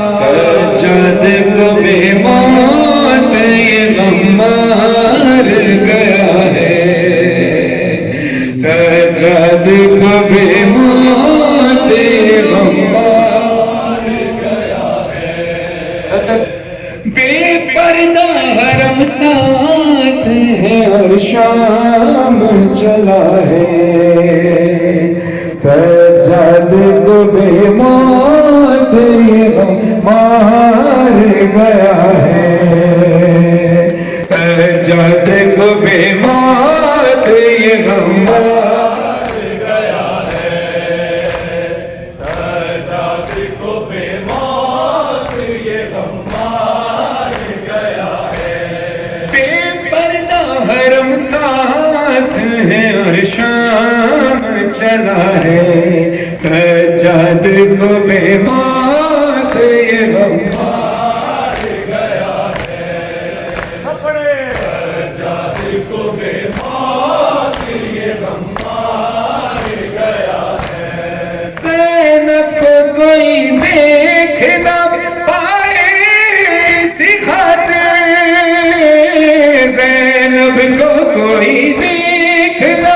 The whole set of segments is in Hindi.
सज्जाद को बेमौत ये गम मार गया है, सज्जाद को बेमौत ये गम मार गया है। बेपर्दा हरम साथ है और शाम चला है, सज्जाद को बेमौत ये गम मार गया है, सज्जाद को बेमौत ये गम मार गया है, सज्जाद को बेमौत ये गम मार गया है। बेपर्दा हरम साथ है और शाम चला है, सज्जाद को बेमौत ये गम मार गया है, सज्जाद को बेमौत ये गम मार गया है। ज़ैनब को कोई देख न पाए इसी खातिर, ज़ैनब को कोई देख न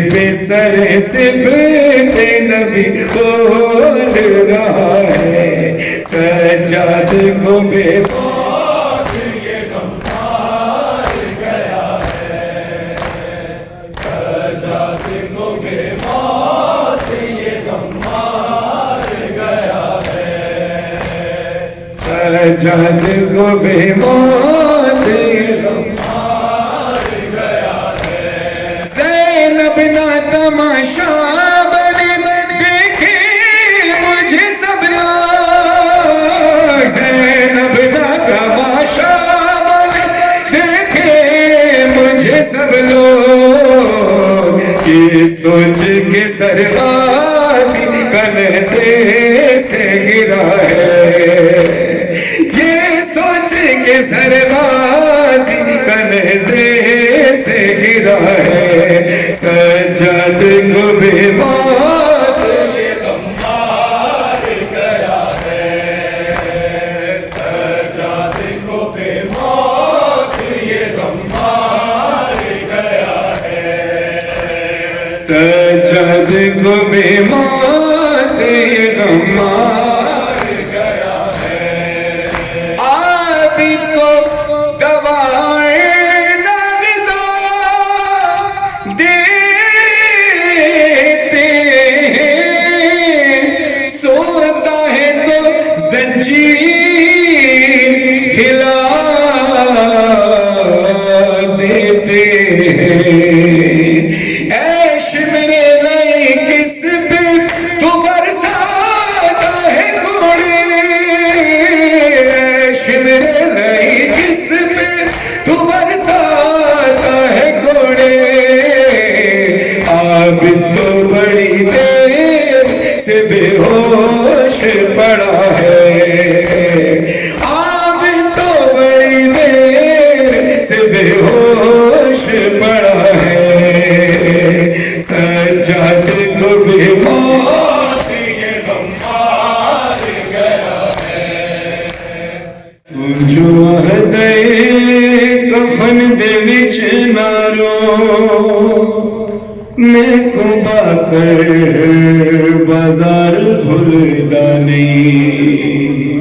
पे सर से बेटे नबी बोल रहा है, सज्जाद को बेमौत ये गम मार गया है, सज्जाद को बेमौत ये गम मार गया है, सज्जाद को बेमौत ये गम बिना तमाशा बने देखे मुझे सब लोग, ज़ैनब बिना तमाशा बने देखे मुझे सब लोग, ये सोच के सरगाज़ी कन्ज़े से गिरा है, ये सोच के सरगाज़ी कन्ज़े से गिरा है, सज्जाद को बेमौत ये गम मार गया है, सज्जाद को बेमौत ये गम मार गया है, सज्जाद को बेमौत ये गम मार गया है। आबिद को गवाए बेहोश पड़ा है, आप तो बड़ी देर से बेहोश पड़ा है, सज्जाद को बेमौत ये गम मार गया है। तू जो हदे कफन दे विच ना रो, मैं कुबा कर बाजार भूलदा नहीं,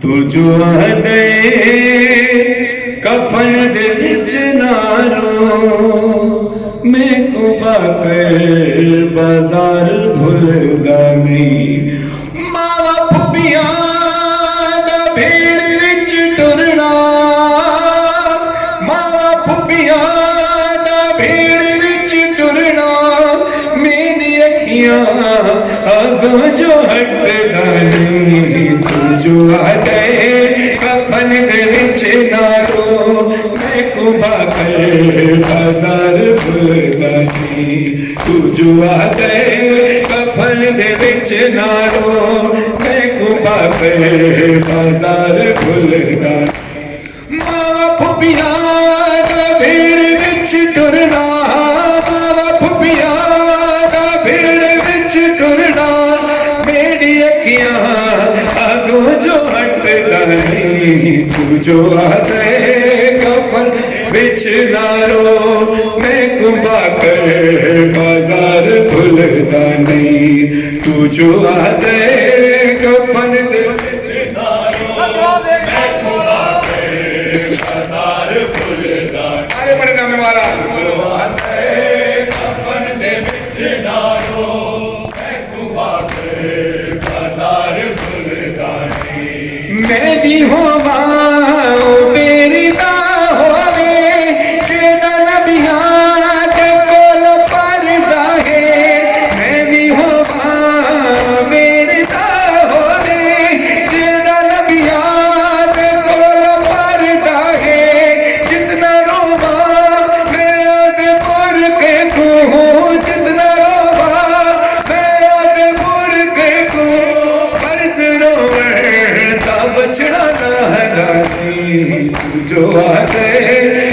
तू जो हदे कफन दे विच ना रो, मैं कुबा कर बाजार भूलदा नहीं। मावा फुबिया दा भीड़ विच टुरना, मावा फुबिया दा भीड़ विच टुरना, मेरी अखियां आगों जो हटदा नहीं, तू जो आ गए कफन दे विच ना रो, मैं कुबा कर बाजार भूलदा नहीं, तू जो आ गए कफन दे विच ना रो, मैं कुबा कर बाजार भूलदा। मावा फुबिया दा भीड़ विच टुरना, मावा फुबिया दा नहीं, तू जो आदे कफन बिच नारो, मैं कुबा कर बाजार भूलदा नहीं, तू जो आदे कफन दे बिच नारो, मैं कुबा कर बाजार भूलदा। सारे बड़े नाम वाला जो आदे कफन दे बिच नारो, मैं कुबा कर बाजार भूलदा नहीं। मैं दी होवा मेरी दा होवे, जेदा नबियां दे कोल परदा है। मैं भी होवा मेरी दा होवे, जेदा नबियां दे कोल परदा है। जितना रोवा मैं आदे पुर के कहूँ, जितना रोवा मैं आदे पुर के कहूँ, फर्ज रोवे ता बचना ना हदानी, तू जो आदे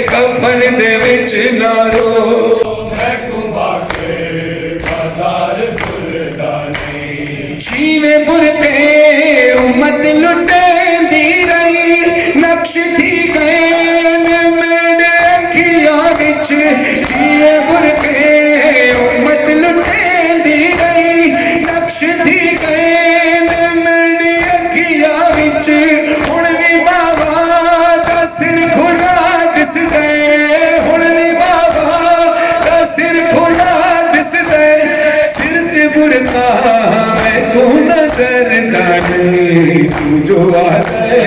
कफन दे विच ना रो, मैं कुबा के बाजार भूलदा नहीं। जीवे बुरते उम्मत लुटेंदी रही, नक्श थी गए मेरे अखियां विच। जीवे बुरते उम्मत लुटेंदी रही, नक्श थी गए मेरी अखियां विच। हुण भी बाबा दा सिर खुला दिसदा, हुण भी बाबा दा सिर खुला दिसदा। सिर ते बुरका मैं को नजर दाने, तू जो आदे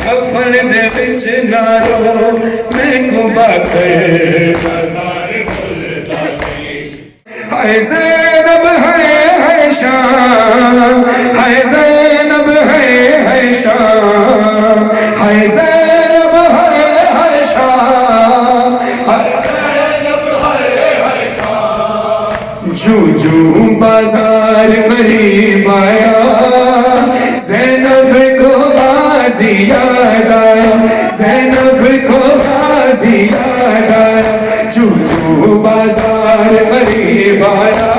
कफन दे विच ना रो, मैं को बाकर बाजार भूलदा नहीं। हाय ज़ैनब है शाम, हाय ज़ैनब है शाम, हाय ज़ैनब है शाम, हाय ज़ैनब है शाम। जू जू बाजार करीब आया, ज़ैनब को गाज़ी याद आया, ज़ैनब को गाज़ी याद आया। जू जू बाजार करीब आया,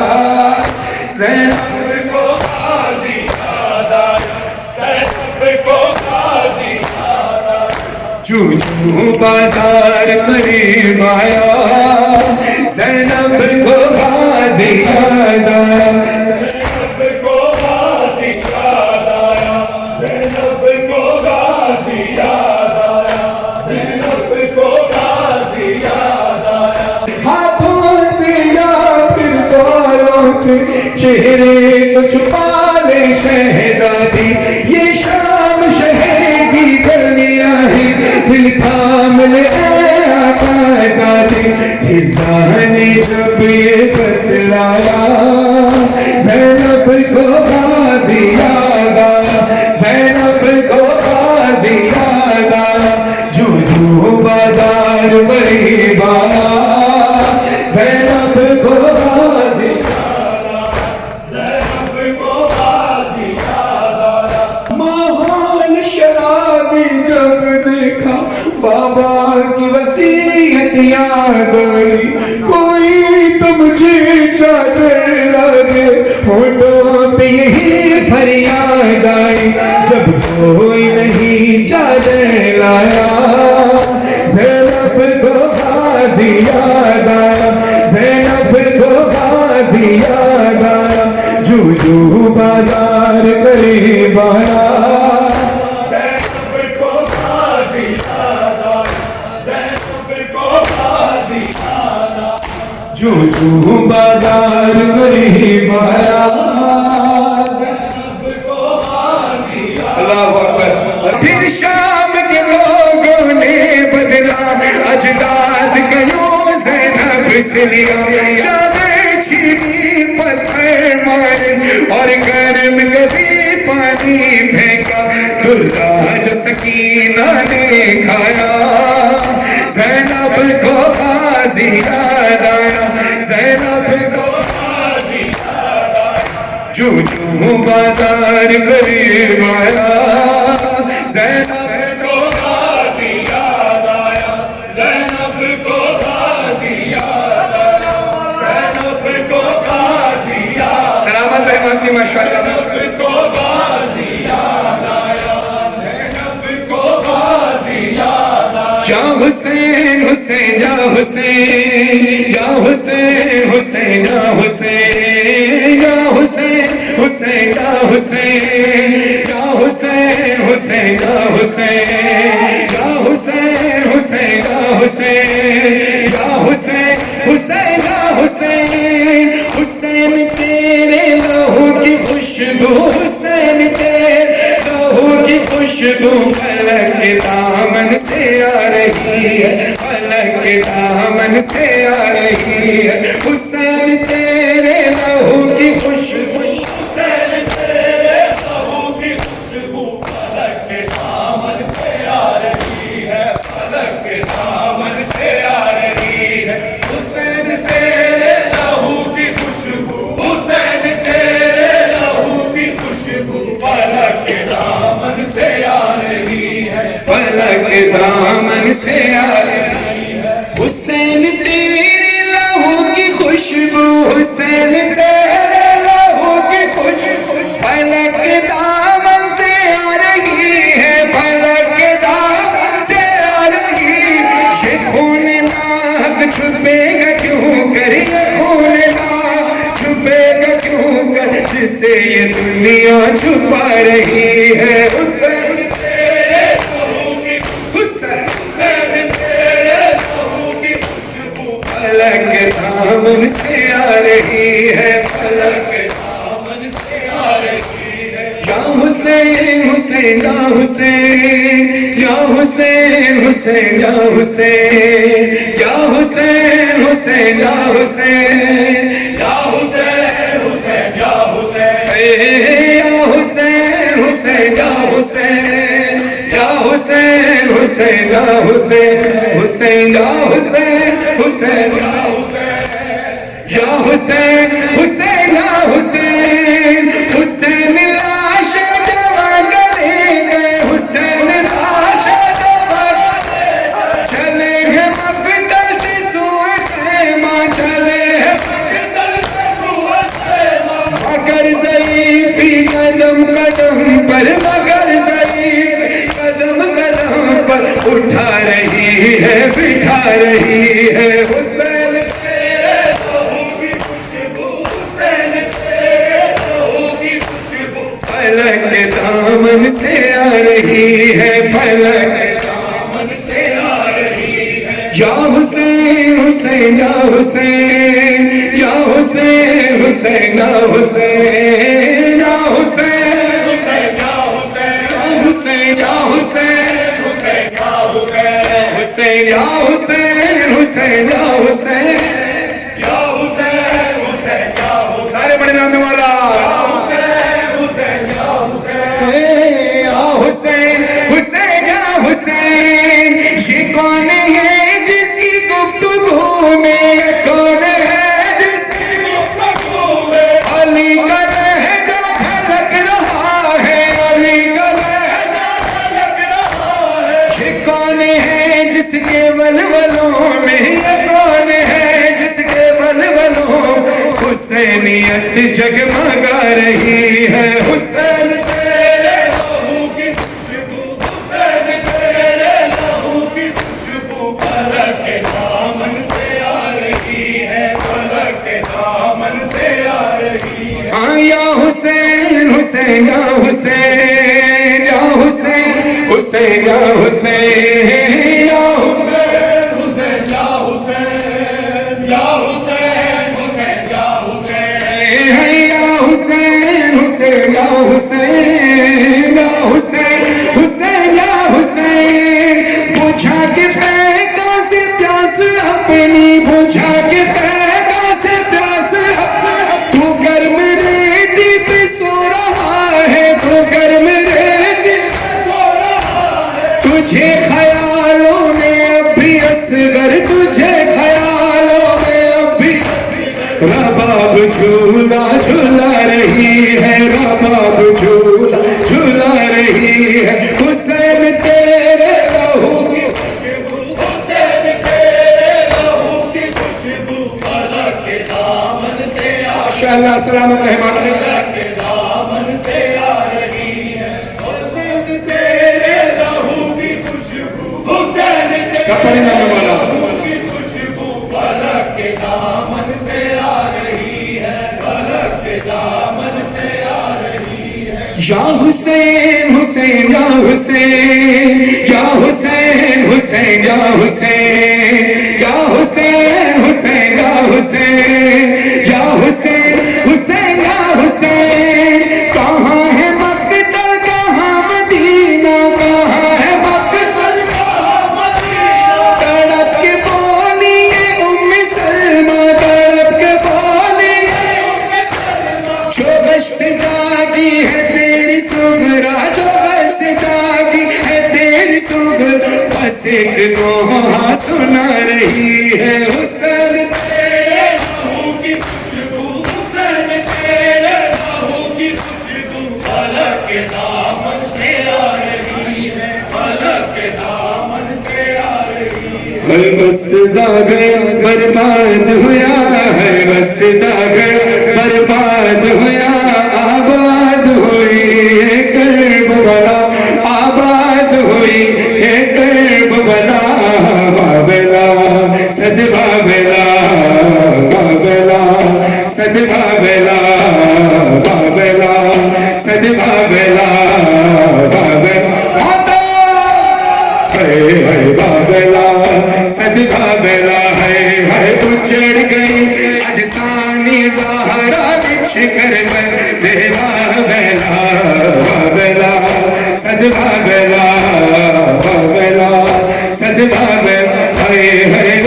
ज़ैनब को गाज़ी याद आया, ज़ैनब को गाज़ी याद आया। जू जू बाजार करीब आया, ज़ैनब को गाज़ी याद आया, ज़ैनब को गाज़ी याद आया, ज़ैनब को गाज़ी याद आया, ज़ैनब को गाज़ी याद आया। हाथों से या फिर बालों से चेहरे को छुपा ले शहजादी, ये शाम शहर की गलियां हैं, दिल थाम ले आज़ादी। फिज़ा ने जब ये बतलाया, ज़ैनब को गाज़ी याद आया, ज़ैनब को गाज़ी याद आया। जू जू बाजार करीब आया, ज़ैनब को गाज़ी याद आया, ज़ैनब को गाज़ी याद आया। माहौल शराबी जब देखा, बाबा की वसीयत याद आई। कोई तो मुझे चादर ला दे, होठों पे यही फरियाद आई। जब कोई नहीं चादर लाया, ज़ैनब को गाज़ी याद आया, ज़ैनब को गाज़ी याद आया। जू जू बाजार करीब आया, ज़ैनब को गाज़ी याद आया, ज़ैनब को गाज़ी याद आया। जू जू बाजार करीब आया, ज़ैनब को गाज़ी याद आया। अल्लाहु अकबर। फिर शाम के लोगों ने बदला अजदाद कयो, ज़ैनब से लिया चादर छीनी, पत्थर मारे और गर्म कभी पानी फेंका। दुल्हा जो सकीना ने खाया, ज़ैनब को गाज़ी याद आया, ज़ैनब को गाज़ी याद आया। जू जू बाजार करीब आया, ज़ैनब को गाज़ी याद आया, ज़ैनब को गाज़ी याद आया, ज़ैनब को गाज़ी याद। सलामत है माती माशाअल्लाह। ज़ैनब को गाज़ी याद आया, ज़ैनब को हुसैन या हुसैन हुसैन या हुसैन या हुसैन हुसैन या हुसैन या हुसैन हुसैन या हुसैन या हुसैन हुसैन या हुसैन या हुसैन हुसैन या हुसैन हुसैन तेरे लहू की खुशबू हुसैन तेरे लहू की खुशबू फलक के दामन से आ रही है फलक के दामन से आ रही है हुसैन तेरे लहू की खुशबू हुसैन तेरे लहू की खुशबू फलक के दामन से आ रही है फलक के दामन से आ रही है हुसैन तेरे लहू की खुशबू हुसैन तेरे लहू की खुशबू फलक के दामन से आ रही है फलक के दामन से आ रही है हुसैन तेरे लहू की खुशबू हुसैन तेरे लहू की खुशबू फलक के दामन से आ रही है फलक के दामन से आ रही ये खून नाक छुपेगा क्यों कर ये खून नाक छुपेगा क्यों कर जिसे ये दुनिया छुपा रही है हुसैन तेरे लहू की हुसैन तेरे लहू की खुशबू फलक के दामन से आ रही है फलक के दामन से आ रही है या हुसैन हुसैन या हुसैन या हुसैन हुसैन या हुसैन या हुसैन हुसैन या हुसैन या हुसैन हुसैन या हुसैन या हुसैन हुसैन या हुसैन या हुसैन हुसैन या हुसैन हुसैन या हुसैन हुसैन या हुसैन या हुसैन हुसैन या हुसैन हुसैन लाश जवान गले गए हुसैन लाश जवान चले हैं मकतल से सुए खेमा चले हैं मकतल से सुए खेमा मगर ज़ईफ़ी कदम कदम पर मगर ज़ईफ़ी कदम कदम पर उठा रही है बिठा रही है हुसैन तेरे लहू की खुशबू हुसैन तेरे लहू की खुशबू फलक के दामन से आ रही है फलक के दामन से आ रही है या हुसैन हुसैन या हुसैन या हुसैन हुसैन या हुसैन या हुसैन हुसैन या हुसैन या हुसैन हुसैन या हुसैन हुसैन या हुसैन हुसैन या हुसैन या हुसैन हुसैन या हुसैन सारे बड़े नाम वाला या हुसैन हुसैन या हुसैन या हुसैन हुसैन या हुसैन ये कौन है जिसकी गुफ्तगू में कौन है जिसकी गुफ्तगू में अली का लहजा झलक रहा है अली का लहजा झलक रहा है ये कौन है जिसके वलवलों में ये कौन है जिसके वलवलों हुसैनियत जगमगा रही है हुसैन तेरे लहू की खुशबू हुसैन तेरे लहू की खुशबू फलक के दामन से आ रही है फलक के दामन से आ रही है हाँ या हुसैन हुसैन या हुसैन या हुसैन हुसैन या हुसैन या हुसैन हुसैन या हुसैन या हुसैन हुसैन या हुसैन या हुसैन हुसैन या हुसैन या हुसैन हुसैन या हुसैन बुझा के पैगा से प्यास अपनी बुझा के पैगा से प्यास तू गर्म रेती पे सो रहा है तू गर्म रेती पे सो रहा है तुझे ख्यालों में अभी असगर तुझे ख्यालों में अभी रबाब झूला झूला रही है रबाब झूला झूला रही है हुसैन तेरे लहू की खुशबू हुसैन तेरे लहू की खुशबू फलक के दामन से माशाअल्लाह सलामत रहमान के दामन से आ रही है हुसैन तेरे लहू की खुशबू हुसैन तेरे लहू की खुशबू या हुसैन हुसैन या हुसैन या हुसैन हुसैन या हुसैन या हुसैन हुसैन या हुसैन या हुसैन हुसैन या हुसैन। कहाँ है मक्तल कहाँ मदीना, कहाँ है मक्तल कहाँ मदीना। तड़प के बोलिए उम्मे सलमा, तड़प के बोलिए उम्मे सलमा। जो गश्त जागी है तेरी सुगरा, जो गश्त जागी है तेरी सुगरा। बस एक दोहा सुना रही है हुसैन तेरे बाहों की खुशबू, हुसैन तेरे बाहों की खुशबू। फलक के दामन से आ रही है, फलक के दामन से आ रही है। बसदा गया बर्बाद हुआ है, बसदा गया बर्बाद हुआ। आबाद हुई है करबला, आबाद हुई है करबला। बाबला सद बाबला, बाबला सद बाबला, बाबला सद बाबला, बाबला है बाबला सद बाबला है। उजड़ गई अजसानी ज़हरा बिछ कर देवा बेला, बाबला सद बाबला, बाबला सद बाबला है।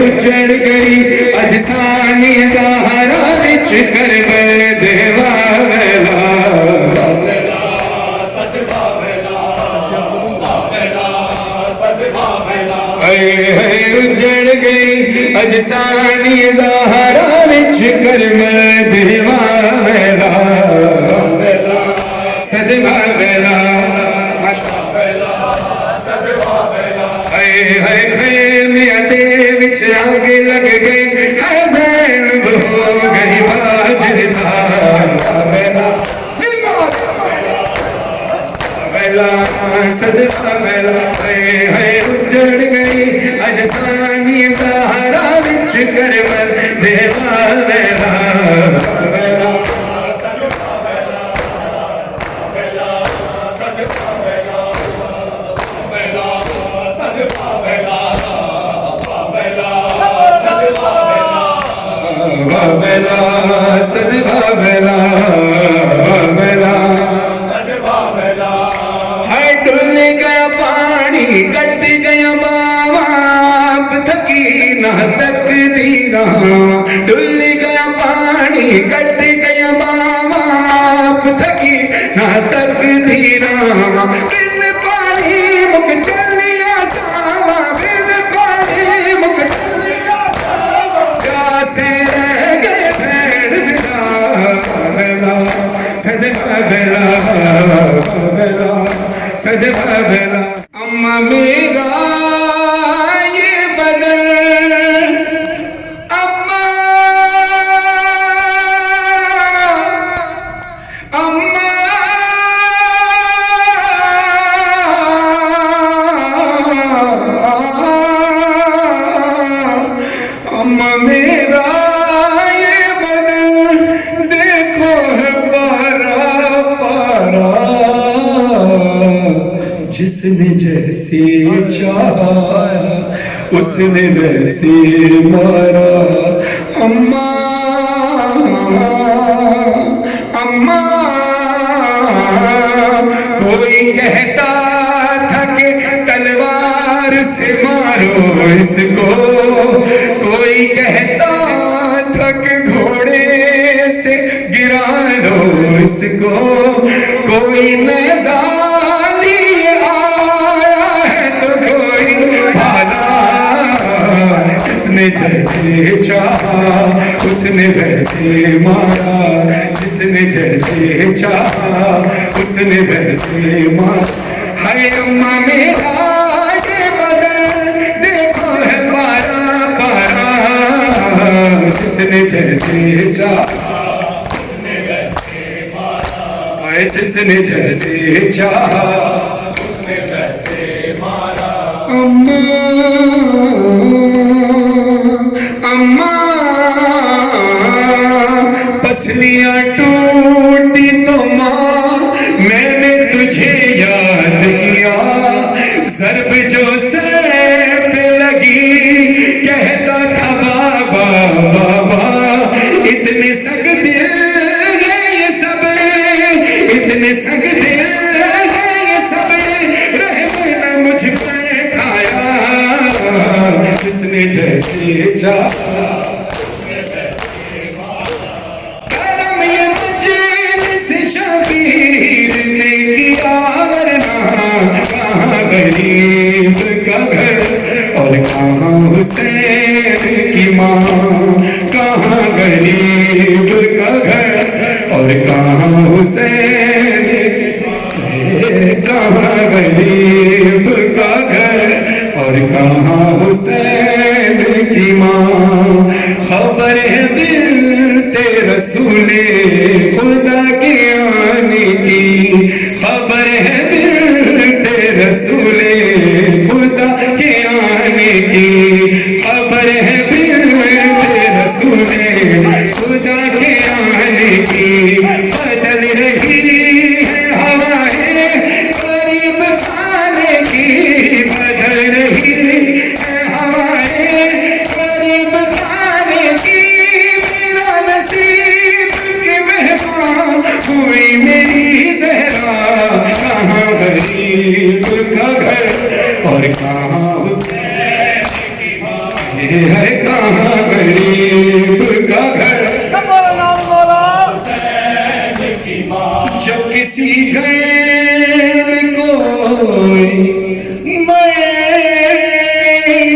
उजड़ गई अजसानी ज़हरा बिछ कर देवा बेला, बाबला सद बाबला, बाबला सद बाबला है। उजड़ गई अजसानी ज़हरा बिछ कर देवा बेला, बाबला सद बाबला, सद बाबला है। खैमियते बिच आग लग गई है, ज़ैनब हो गई बाजरदार। बाबला बाबला सद बाबला है। उजड़ गई अजसानी ज़हरा बिछ कर देवा बेला, बाबला सद बाबला, बाबला सद बाबला, बाबला सद बाबला, बाबला सद बाबला, बाबला सद बाबला, बाबला सद बाबला है। डुल गया पानी कट गया बाबा, थकी ना तकदीरा। डुल गया पानी कट गया बाबा, थकी ना तकदीरा। बिन पानी मुख चलिया सावा, बिन पानी मुख चलिया सावा। प्यासे रह गए भेड़ बिना, बाबला सद बाबला, बाबला सद बाबला। अम्मा मेरा ये बदन, अम्मा अम्मा अम्मा मेरा ये बदन देखो है पारा पारा। जिसने जैसे चाहा उसने वैसे मारा। अम्मा अम्मा कोई कहता था कि तलवार से मारो इसको, कोई कहता था कि घोड़े से गिरा लो इसको। कोई नेज़ा लिए आया है तो कोई भाला। जिसने जैसे चाहा उसने वैसे मारा, जिसने जैसे चाहा उसने वैसे मारा। हाय अम्मा मेरा ये बदन देखो है पारा पारा। जिसने जैसे चाहा उसने वैसे मारा, हाय जिसने जैसे चाहा उसने वैसे मारा। अम्मा अम्मा पसलियां टूटी तो माँ मैंने जा करम ये मजलिस शबीर ने किया, वरना कहाँ गरीब का घर और कहाँ हुसैन की माँ, कहाँ गरीब का घर और कहाँ हुसैन, कहाँ गरीब का घर और कहाँ हुसैन की माँ। खबर है बिनते रसूले खुदा के आने की, खबर है बिनते रसूले खुदा के आने की, खबर है बिनते रसूले खुदा के आने की। बदल रही है हवाएं करीब खाने की, बदल रही है हवाएं करीब खाने की। मेरा नसीब के मेहमान हुई मेरी ज़हरा, कहाँ गरीब का घर और कहाँ हुसैन की माँ, ये है कहाँ गरीब का घर। जब किसी घर में कोई मर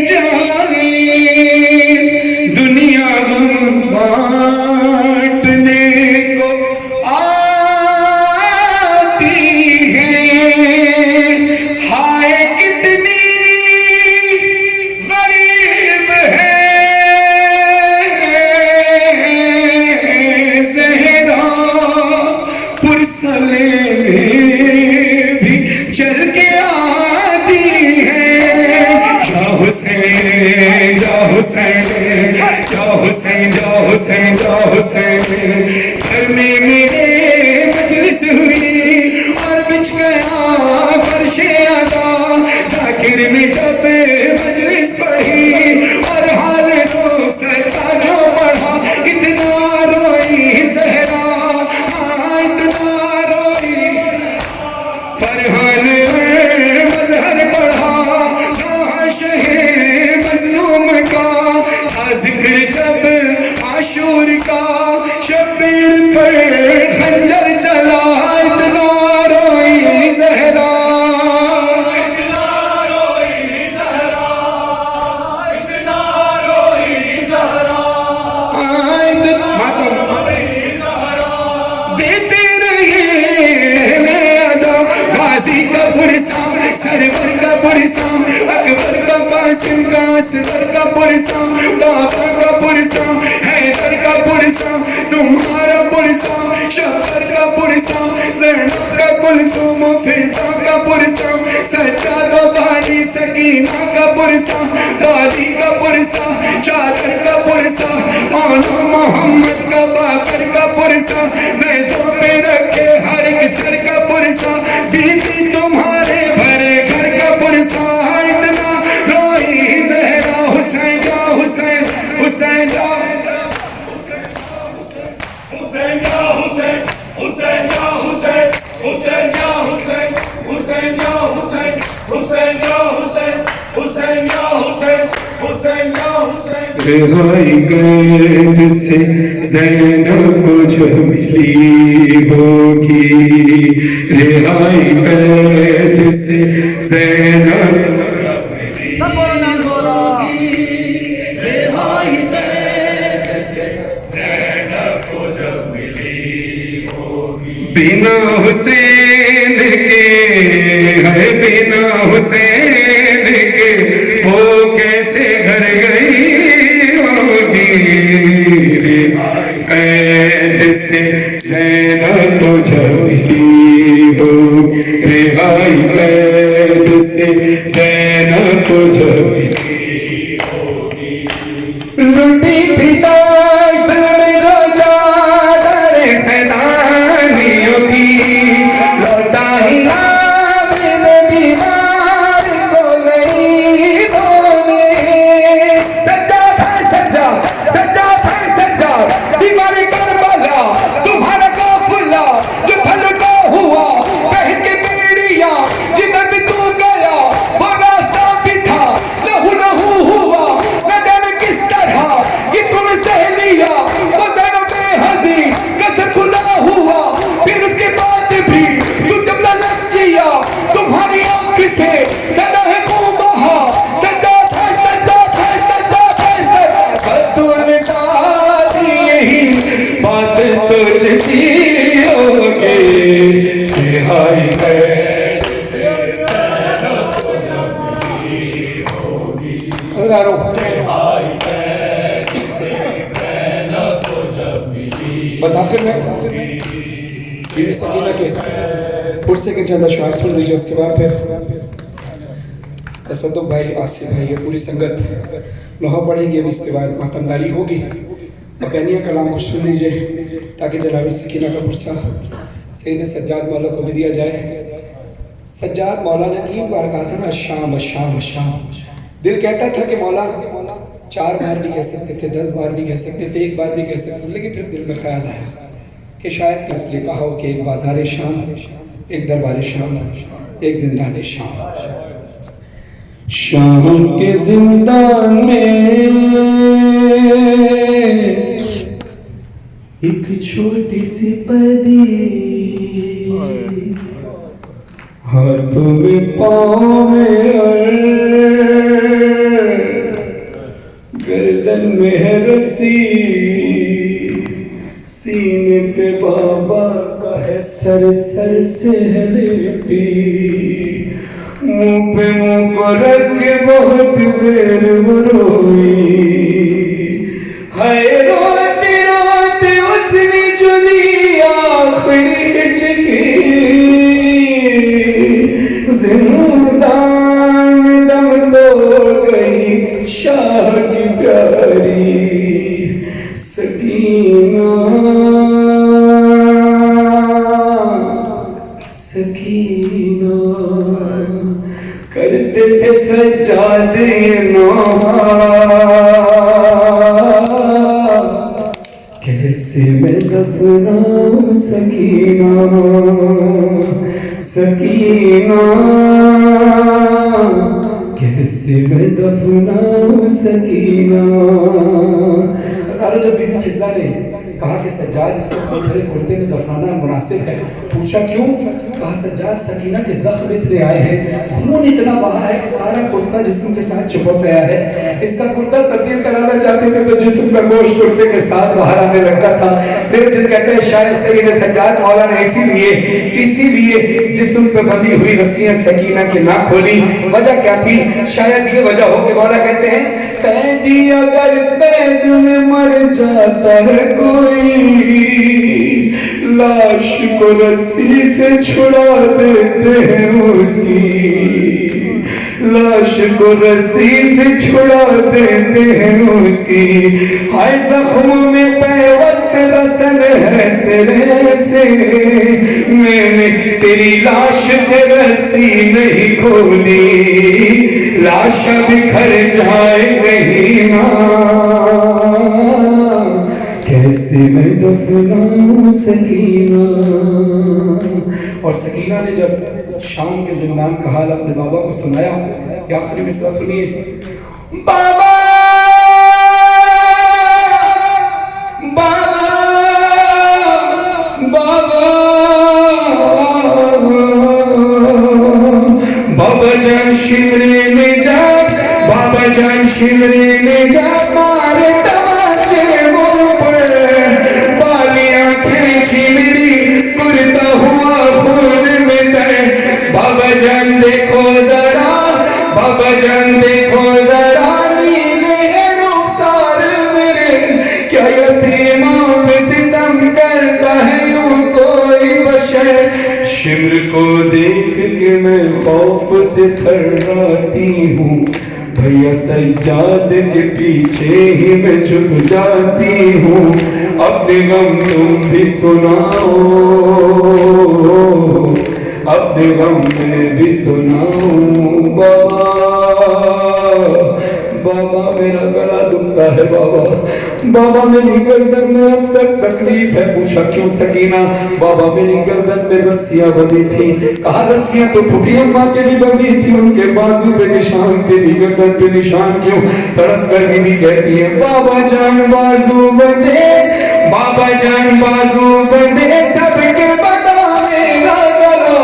जाए, दुनिया गम बांटने को आती है। हाय कितनी गरीब है ज़हरा, पुरसले में भी चल के आती है। जा हुसैन जा हुसैन जा हुसैन जा हुसैन जा हुसैन, घर में मेरे मजलिस हुई और बिछ गया फर्शे आज़ा। ज़ाकिर में जब मजलिस पढ़ी और हाल लोग सच्चा जो पढ़ा, इतना रोई ज़हरा, इतना रोई। फरहान मजहर पढ़ा जहाँ शहे मजलूम का, जिक्र जब आशूर का शब्बीर पर खंजर चला, इतना रोई ज़हरा, इतना रोई ज़हरा, इतना रोई ज़हरा। देते रहिए गाजी का पुरसा, सरवर का पुरसा, अकबर का, कासिम का, असगर का पुरसा, बाबा का पुरसा, हैदर का पुरसा, तुम्हारा पुरसा, शब्बर का पुरसा, ज़ैनब का कुलसुम, फिजा का पुरसा, सज्जादा बाली सकीना का पुरसा, दादी का पुरसा, चादर का पुरसा, आनो मोहम्मद का बाकर का पुरसा, नेज़ों पे रखे हर एक सर का पुरसा, बीबी तुम्हारे भरे घर का पुरसा। इतना रोई ज़हरा, हुसैन जा हुसैन, हुसैन जा हुसैन जा हुसैन, हुसैन जा हुसैन, हुसैन जा हुसैन, हुसैन जा हुसैन, हुसैन जा हुसैन, हुसैन जा हुसैन, हुसैन जा हुसैन। रिहाई कैद से ज़ैनब को जब मिली होगी, रिहाई कैद से ज़ैनब को जब मिली होगी, रिहाई कैद से ज़ैनब को जब मिली होगी। बिना हुसैन के है, बिना हुसैन के वो कैसे घर गई होगी। कैद से ज़ैनब को जब मिली हो, रिहाई कैद से ज़ैनब को जब मिली होगी। लुटी थी दाश्त में जो चादर सैलानियों की, लौटा ही आबिद बीमार को नहीं धोने। सच्चा था सच्चा, सच्चा था सच्चा, बीमार करबला तुम्हारा काफिला जो भलका हुआ, कह के बेड़िया जिधर भी तू गया वो रास्ता भी था, लहू आखिर में बीवी सकीना के पुरसे के चंद अशआर सुन लीजिए। उसके बाद फिर तसद्दुक़ भाई, आसिफ भाई, ये पूरी संगत लोहा पड़ेगी। अभी इसके बाद मातमदारी होगी। बकैनिया कलाम को सुन लीजिए ताकि जनाब सकीना का पुरसा सैयद सज्जाद मौला को भी दिया जाए। सज्जाद मौला ने 3 बार कहा था ना, शाम शाम शाम। दिल कहता था कि मौला 4 बार भी कह सकते थे, 10 बार भी कह सकते थे, 1 बार भी कह सकते थे, लेकिन फिर दिल में ख्याल आया कि शायद इसलिए कहा हो कि एक बाजार शाम, एक दरबार शाम, एक जिंदान शाम। शाम के जिंदान में एक छोटी सी परी, हाथों में पाँव में और गर्दन में है रस्सी, सीने पे बाबा का है सर, सर से है लेटी, मुंह पे मुंह को रख के बहुत देर वो रोई। हाय रोते रोते उसने जो ली आखिरी हिचकी, जिंदान में दम तोड़ गई शाह की प्यारी सकीना, सकीना। करते थे सज्जाद कैसे मैं दफनाऊं सकीना, सकीना, कैसे मैं दफनाऊं सकीना। जब बीबी फिजा ने कहा कि सज्जाद इसको खलबले कुर्ते में दफनाना मुनासिब है, पूछा क्यों? कहा सज्जाद सकीना के जख्म इतने आए हैं, खून इतना बहा है कि सारा कुर्ता जिस्म के साथ चिपक गया है। इसका कुर्ता तब्दील कराना चाहते थे तो जिस्म का गोश्त कुर्ते के साथ बाहर आने लगता था। मेरे दिल कहते हैं शायद सैयद सज्जाद मौला ने इसीलिए जिस्म पे बंधी हुई रस्सियां सकीना की ना खोली। वजह क्या थी? शायद ये वजह हो कि मौला कहते हैं कैदी अगर कैद में मर जाता है कोई, लाश को रस्सी से छुड़ा देते हैं उसकी, लाश को रस्सी से छुड़ा देते हैं उसकी। हाय जख्मों में पैवस्त रसन है तेरे से, मैंने तेरी लाश से रस्सी नहीं खोली, लाश बिखर जाए कहीं ना, कैसे मैं दफनाऊं सकीना। और सकीना ने जब शाम के जिंदान का हाल अपने बाबा को सुनाया, या आखिरी मिसरा सुनिए। बाबा बाबा बाबा बाबा जान शिमरे में जा, बाबा जान शिमरे में जा, मारे तमाचे मुंह पर, बालियां खींची मेरी कुर्ता हुआ खून में तय। बाबा जान देखो जरा, बाबा जान देखो जरा, नीले रुखसार मेरे, क्या यतीमों पे सितम करता है यूं कोई बशर। शिमर को देख के मैं खौफ से थर्राती हूँ, भैया सज्जाद के पीछे ही मैं छुप जाती हूँ। अपने गम तुम भी सुनाओ, अपने गम में भी सुनाओ। बाबा बाबा मेरा गला दुखता है बाबा, बाबा मेरी गर्दन में अब तक तकलीफ है। पूछा क्यों सकीना? बाबा मेरी गर्दन में रस्सियां बंधी थी। कहा रस्सियां तो फूटी अम्मा के भी बंधी थी, उनके बाजू पे निशान, तेरी गर्दन पे निशान क्यों? तड़प कर भी कहती है बाबा जान बाजू बंधे, बाबा जान बाजू बंधे, सबके बना मेरा गला,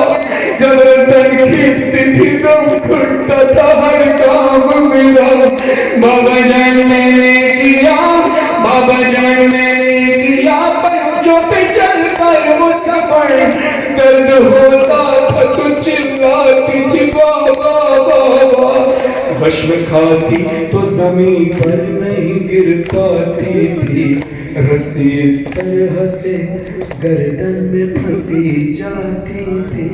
जब रस्सी खींचती थी दम घुटता था हर काम मेरा। बाबा जान मैंने किया, बाबा जान मैंने किया, पंजों पे चल कर वो सफर, दर्द होता था तो चिल्लाती थी बाबा बाबा। वश में खाती तो जमीन पर नहीं गिर पाती थी, रस्सी इस तरह से गर्दन में फंसी जाती थी।